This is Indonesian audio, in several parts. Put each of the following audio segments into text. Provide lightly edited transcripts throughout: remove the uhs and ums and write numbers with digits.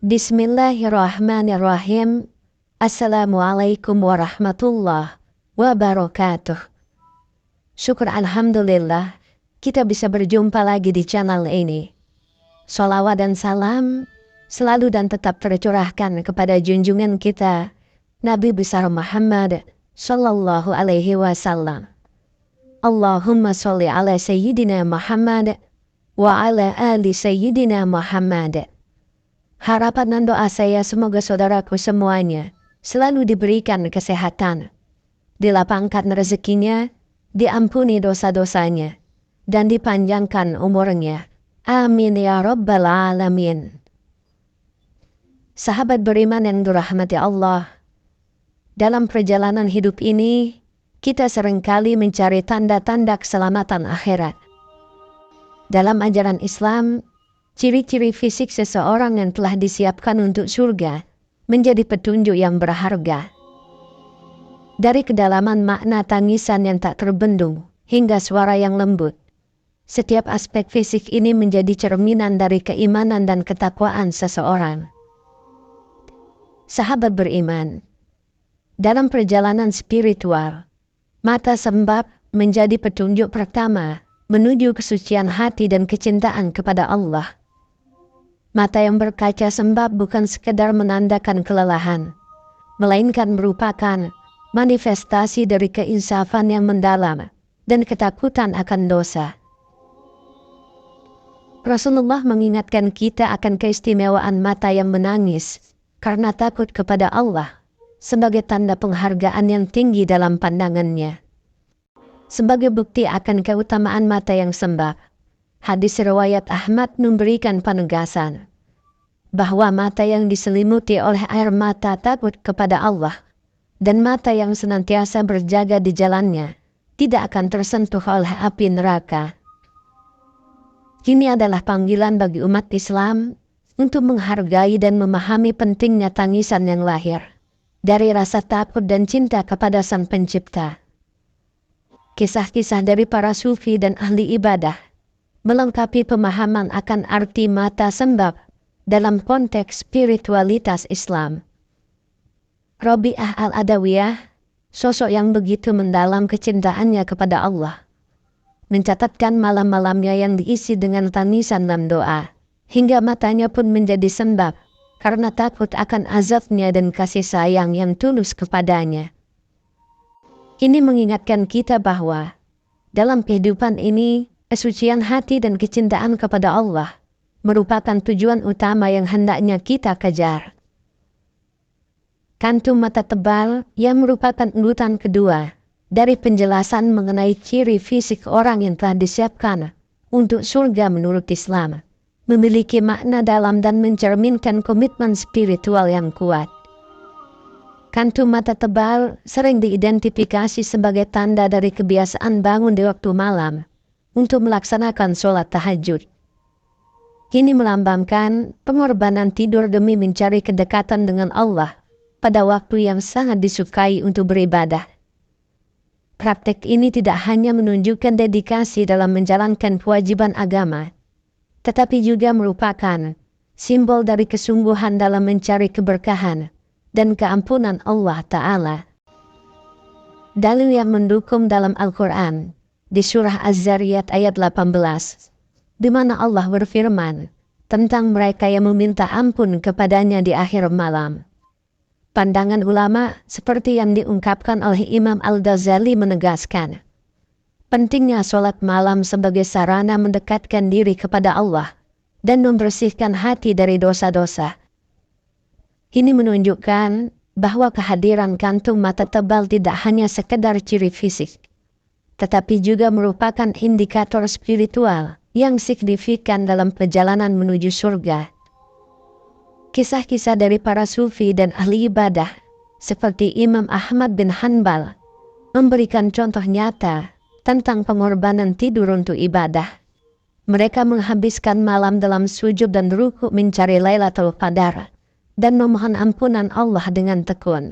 Bismillahirrahmanirrahim. Assalamualaikum warahmatullahi wabarakatuh. Syukur alhamdulillah kita bisa berjumpa lagi di channel ini. Sholawat dan salam selalu dan tetap tercurahkan kepada junjungan kita Nabi besar Muhammad sallallahu alaihi wasallam. Allahumma sholli ala sayyidina Muhammad wa ala ali sayyidina Muhammad. Harapan dan doa saya semoga saudaraku semuanya selalu diberikan kesehatan, dilapangkan rezekinya, diampuni dosa-dosanya, dan dipanjangkan umurnya. Amin ya rabbal alamin. Sahabat beriman yang dirahmati Allah, dalam perjalanan hidup ini, kita seringkali mencari tanda-tanda keselamatan akhirat. Dalam ajaran Islam, ciri-ciri fisik seseorang yang telah disiapkan untuk surga menjadi petunjuk yang berharga. Dari kedalaman makna tangisan yang tak terbendung hingga suara yang lembut, setiap aspek fisik ini menjadi cerminan dari keimanan dan ketakwaan seseorang. Sahabat beriman, dalam perjalanan spiritual, mata sembab menjadi petunjuk pertama menuju kesucian hati dan kecintaan kepada Allah. Mata yang berkaca sembab bukan sekedar menandakan kelelahan, melainkan merupakan manifestasi dari keinsafan yang mendalam dan ketakutan akan dosa. Rasulullah mengingatkan kita akan keistimewaan mata yang menangis karena takut kepada Allah sebagai tanda penghargaan yang tinggi dalam pandangannya. Sebagai bukti akan keutamaan mata yang sembab, hadis riwayat Ahmad memberikan penegasan bahwa mata yang diselimuti oleh air mata takut kepada Allah dan mata yang senantiasa berjaga di jalannya tidak akan tersentuh oleh api neraka. Ini adalah panggilan bagi umat Islam untuk menghargai dan memahami pentingnya tangisan yang lahir dari rasa takut dan cinta kepada Sang Pencipta. Kisah-kisah dari para sufi dan ahli ibadah melengkapi pemahaman akan arti mata sembab dalam konteks spiritualitas Islam. Rabi'ah al-Adawiyah, sosok yang begitu mendalam kecintaannya kepada Allah, mencatatkan malam-malamnya yang diisi dengan tangisan dan doa, hingga matanya pun menjadi sembab karena takut akan azabnya dan kasih sayang yang tulus kepadanya. Ini mengingatkan kita bahwa dalam kehidupan ini, kesucian hati dan kecintaan kepada Allah merupakan tujuan utama yang hendaknya kita kejar. Kantung mata tebal yang merupakan urutan kedua dari penjelasan mengenai ciri fisik orang yang telah disiapkan untuk surga menurut Islam, memiliki makna dalam dan mencerminkan komitmen spiritual yang kuat. Kantung mata tebal sering diidentifikasi sebagai tanda dari kebiasaan bangun di waktu malam untuk melaksanakan sholat tahajud. Ini melambangkan pengorbanan tidur demi mencari kedekatan dengan Allah pada waktu yang sangat disukai untuk beribadah. Praktek ini tidak hanya menunjukkan dedikasi dalam menjalankan kewajiban agama, tetapi juga merupakan simbol dari kesungguhan dalam mencari keberkahan dan keampunan Allah Ta'ala. Dalil yang mendukung dalam Al-Quran di surah Az-Zariyat ayat 18, di mana Allah berfirman tentang mereka yang meminta ampun kepadanya di akhir malam. Pandangan ulama seperti yang diungkapkan oleh Imam Al-Ghazali menegaskan pentingnya sholat malam sebagai sarana mendekatkan diri kepada Allah dan membersihkan hati dari dosa-dosa. Ini menunjukkan bahwa kehadiran kantung mata tebal tidak hanya sekedar ciri fisik, tetapi juga merupakan indikator spiritual yang signifikan dalam perjalanan menuju surga. Kisah-kisah dari para sufi dan ahli ibadah, seperti Imam Ahmad bin Hanbal, memberikan contoh nyata tentang pengorbanan tidur untuk ibadah. Mereka menghabiskan malam dalam sujud dan ruku mencari Lailatul Qadar dan memohon ampunan Allah dengan tekun.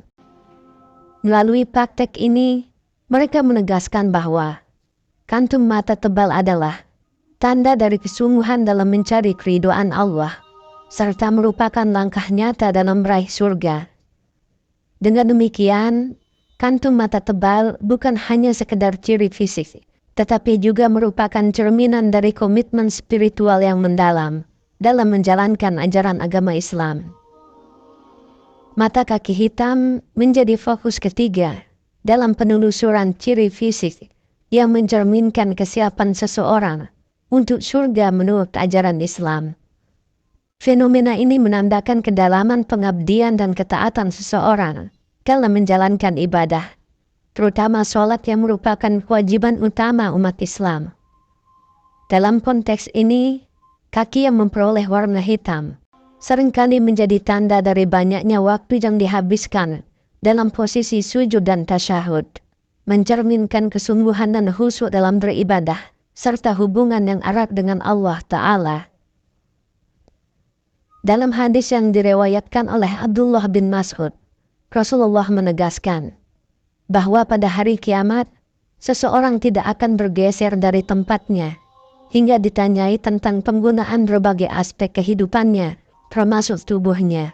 Melalui praktek ini, mereka menegaskan bahwa kantung mata tebal adalah tanda dari kesungguhan dalam mencari keridhaan Allah, serta merupakan langkah nyata dalam meraih surga. Dengan demikian, kantung mata tebal bukan hanya sekedar ciri fisik, tetapi juga merupakan cerminan dari komitmen spiritual yang mendalam dalam menjalankan ajaran agama Islam. Mata kaki hitam menjadi fokus ketiga dalam penelusuran ciri fisik yang mencerminkan kesiapan seseorang untuk surga menurut ajaran Islam. Fenomena ini menandakan kedalaman pengabdian dan ketaatan seseorang dalam menjalankan ibadah, terutama sholat yang merupakan kewajiban utama umat Islam. Dalam konteks ini, kaki yang memperoleh warna hitam seringkali menjadi tanda dari banyaknya waktu yang dihabiskan dalam posisi sujud dan tasyahud, mencerminkan kesungguhan dan khusyuk dalam beribadah, serta hubungan yang erat dengan Allah Ta'ala. Dalam hadis yang diriwayatkan oleh Abdullah bin Mas'ud, Rasulullah menegaskan bahwa pada hari kiamat, seseorang tidak akan bergeser dari tempatnya hingga ditanyai tentang penggunaan berbagai aspek kehidupannya, termasuk tubuhnya.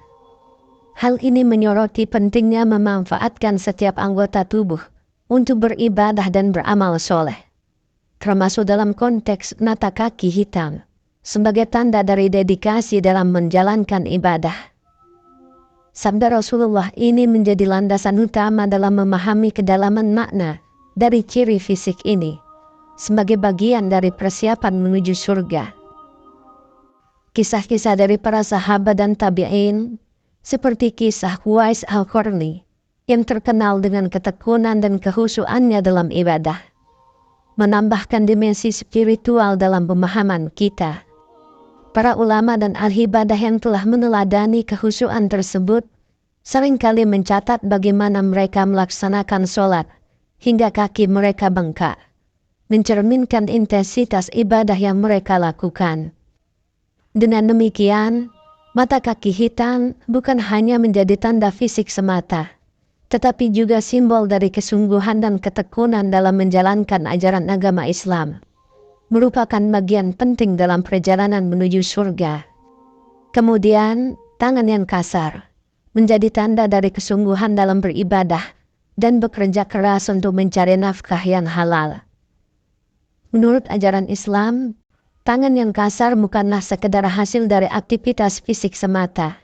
Hal ini menyoroti pentingnya memanfaatkan setiap anggota tubuh untuk beribadah dan beramal soleh, termasuk dalam konteks mata kaki hitam, sebagai tanda dari dedikasi dalam menjalankan ibadah. Sabda Rasulullah ini menjadi landasan utama dalam memahami kedalaman makna dari ciri fisik ini, sebagai bagian dari persiapan menuju surga. Kisah-kisah dari para sahabat dan tabi'in, seperti kisah Uwais Al-Qarni, yang terkenal dengan ketekunan dan kekhusyuannya dalam ibadah, menambahkan dimensi spiritual dalam pemahaman kita. Para ulama dan ahli ibadah yang telah meneladani kekhusyuan tersebut seringkali mencatat bagaimana mereka melaksanakan sholat hingga kaki mereka bengkak, mencerminkan intensitas ibadah yang mereka lakukan. Dengan demikian, mata kaki hitam bukan hanya menjadi tanda fisik semata, tetapi juga simbol dari kesungguhan dan ketekunan dalam menjalankan ajaran agama Islam, merupakan bagian penting dalam perjalanan menuju surga. Kemudian, tangan yang kasar menjadi tanda dari kesungguhan dalam beribadah dan bekerja keras untuk mencari nafkah yang halal. Menurut ajaran Islam, tangan yang kasar bukanlah sekedar hasil dari aktivitas fisik semata,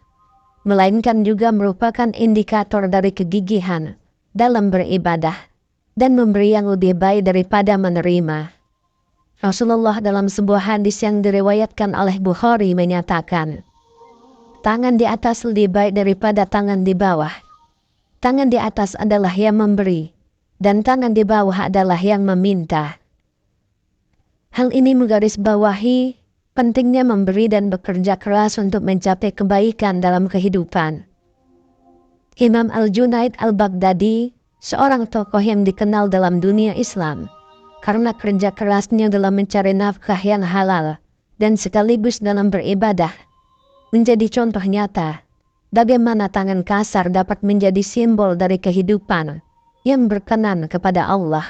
melainkan juga merupakan indikator dari kegigihan dalam beribadah dan memberi yang lebih baik daripada menerima. Rasulullah dalam sebuah hadis yang diriwayatkan oleh Bukhari menyatakan, tangan di atas lebih baik daripada tangan di bawah. Tangan di atas adalah yang memberi, dan tangan di bawah adalah yang meminta. Hal ini menggarisbawahi pentingnya memberi dan bekerja keras untuk mencapai kebaikan dalam kehidupan. Imam Al-Junaid Al-Baghdadi, seorang tokoh yang dikenal dalam dunia Islam karena kerja kerasnya dalam mencari nafkah yang halal dan sekaligus dalam beribadah, menjadi contoh nyata bagaimana tangan kasar dapat menjadi simbol dari kehidupan yang berkenan kepada Allah.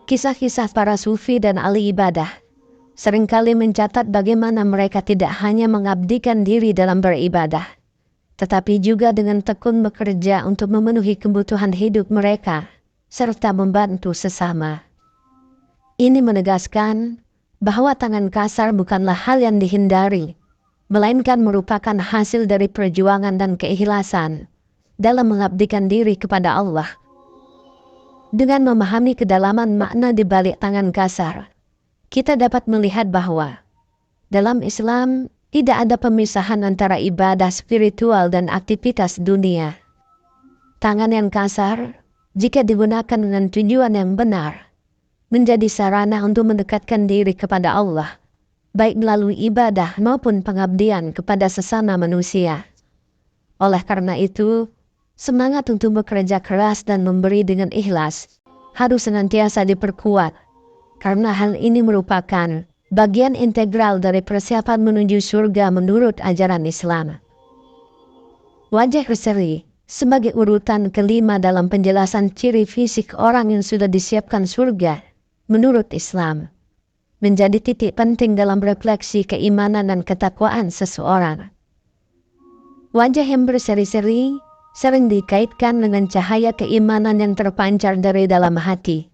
Kisah-kisah para sufi dan ahli ibadah seringkali mencatat bagaimana mereka tidak hanya mengabdikan diri dalam beribadah, tetapi juga dengan tekun bekerja untuk memenuhi kebutuhan hidup mereka, serta membantu sesama. Ini menegaskan bahwa tangan kasar bukanlah hal yang dihindari, melainkan merupakan hasil dari perjuangan dan keikhlasan dalam mengabdikan diri kepada Allah. Dengan memahami kedalaman makna di balik tangan kasar, kita dapat melihat bahwa dalam Islam tidak ada pemisahan antara ibadah spiritual dan aktivitas dunia. Tangan yang kasar, jika digunakan dengan tujuan yang benar, menjadi sarana untuk mendekatkan diri kepada Allah, baik melalui ibadah maupun pengabdian kepada sesama manusia. Oleh karena itu, semangat untuk bekerja keras dan memberi dengan ikhlas harus senantiasa diperkuat, karena hal ini merupakan bagian integral dari persiapan menuju surga menurut ajaran Islam. Wajah berseri sebagai urutan kelima dalam penjelasan ciri fisik orang yang sudah disiapkan surga menurut Islam, menjadi titik penting dalam refleksi keimanan dan ketakwaan seseorang. Wajah yang berseri-seri sering dikaitkan dengan cahaya keimanan yang terpancar dari dalam hati,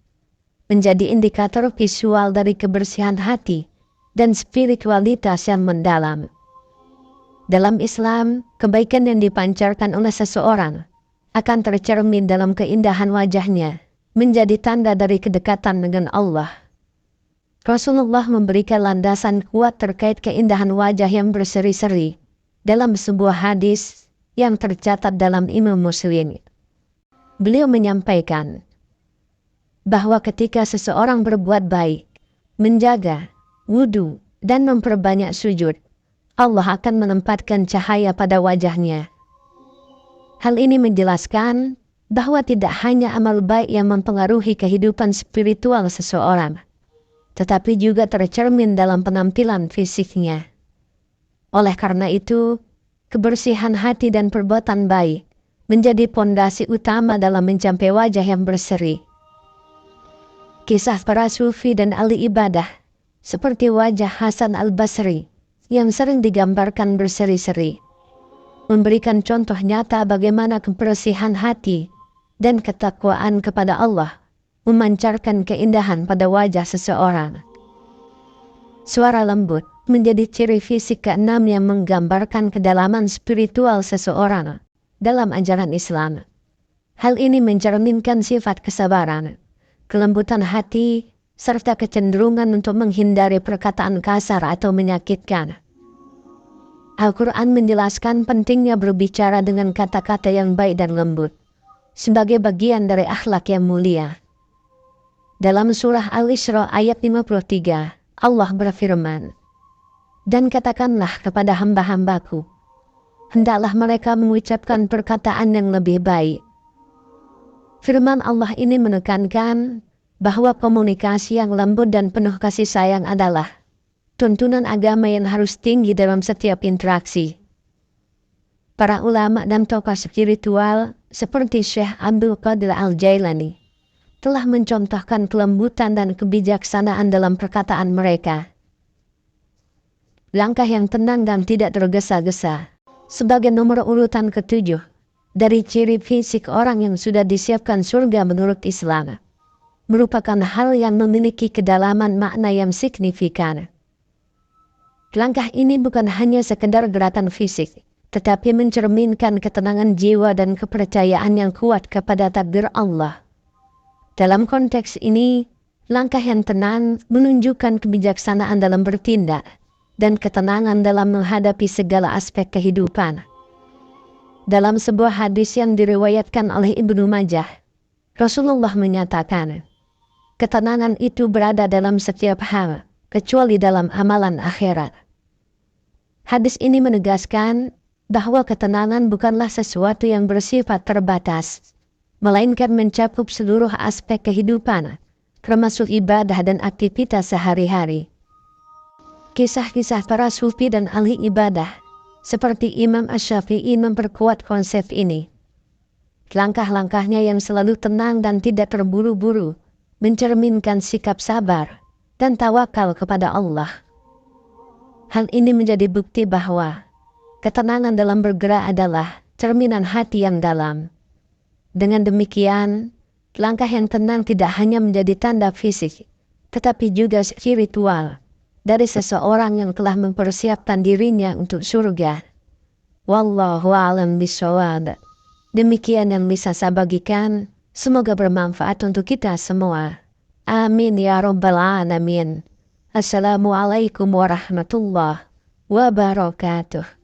menjadi indikator visual dari kebersihan hati dan spiritualitas yang mendalam. Dalam Islam, kebaikan yang dipancarkan oleh seseorang akan tercermin dalam keindahan wajahnya, menjadi tanda dari kedekatan dengan Allah. Rasulullah memberikan landasan kuat terkait keindahan wajah yang berseri-seri dalam sebuah hadis yang tercatat dalam Imam Muslim. Beliau menyampaikan bahwa ketika seseorang berbuat baik, menjaga wudu, dan memperbanyak sujud, Allah akan menempatkan cahaya pada wajahnya. Hal ini menjelaskan bahwa tidak hanya amal baik yang mempengaruhi kehidupan spiritual seseorang, tetapi juga tercermin dalam penampilan fisiknya. Oleh karena itu, kebersihan hati dan perbuatan baik menjadi pondasi utama dalam mencapai wajah yang berseri. Kisah para sufi dan ahli ibadah, seperti wajah Hasan al-Basri yang sering digambarkan berseri-seri, memberikan contoh nyata bagaimana kebersihan hati dan ketakwaan kepada Allah memancarkan keindahan pada wajah seseorang. Suara lembut menjadi ciri fisik keenam yang menggambarkan kedalaman spiritual seseorang dalam ajaran Islam. Hal ini mencerminkan sifat kesabaran, kelembutan hati, serta kecenderungan untuk menghindari perkataan kasar atau menyakitkan. Al-Quran menjelaskan pentingnya berbicara dengan kata-kata yang baik dan lembut, sebagai bagian dari akhlak yang mulia. Dalam surah Al-Isra ayat 53, Allah berfirman, "Dan katakanlah kepada hamba-hambaku, hendaklah mereka mengucapkan perkataan yang lebih baik." Firman Allah ini menekankan bahwa komunikasi yang lembut dan penuh kasih sayang adalah tuntunan agama yang harus tinggi dalam setiap interaksi. Para ulama dan tokoh spiritual seperti Syekh Abdul Qadir Al-Jailani telah mencontohkan kelembutan dan kebijaksanaan dalam perkataan mereka. Langkah yang tenang dan tidak tergesa-gesa sebagai nomor urutan ke-7 dari ciri fisik orang yang sudah disiapkan surga menurut Islam, merupakan hal yang memiliki kedalaman makna yang signifikan. Langkah ini bukan hanya sekedar gerakan fisik, tetapi mencerminkan ketenangan jiwa dan kepercayaan yang kuat kepada takdir Allah. Dalam konteks ini, langkah yang tenang menunjukkan kebijaksanaan dalam bertindak dan ketenangan dalam menghadapi segala aspek kehidupan. Dalam sebuah hadis yang diriwayatkan oleh Ibnu Majah, Rasulullah menyatakan, ketenangan itu berada dalam setiap hal, kecuali dalam amalan akhirat. Hadis ini menegaskan bahwa ketenangan bukanlah sesuatu yang bersifat terbatas, melainkan mencakup seluruh aspek kehidupan, termasuk ibadah dan aktivitas sehari-hari. Kisah-kisah para sufi dan ahli ibadah, seperti Imam Asy-Syafi'i memperkuat konsep ini. Langkah-langkahnya yang selalu tenang dan tidak terburu-buru, mencerminkan sikap sabar dan tawakal kepada Allah. Hal ini menjadi bukti bahwa ketenangan dalam bergerak adalah cerminan hati yang dalam. Dengan demikian, langkah yang tenang tidak hanya menjadi tanda fisik, tetapi juga spiritual dari seseorang yang telah mempersiapkan dirinya untuk surga. Wallahu a'lam bishawab. Demikian yang bisa saya bagikan. Semoga bermanfaat untuk kita semua. Amin ya rabbal alamin. Assalamualaikum warahmatullahi wabarakatuh.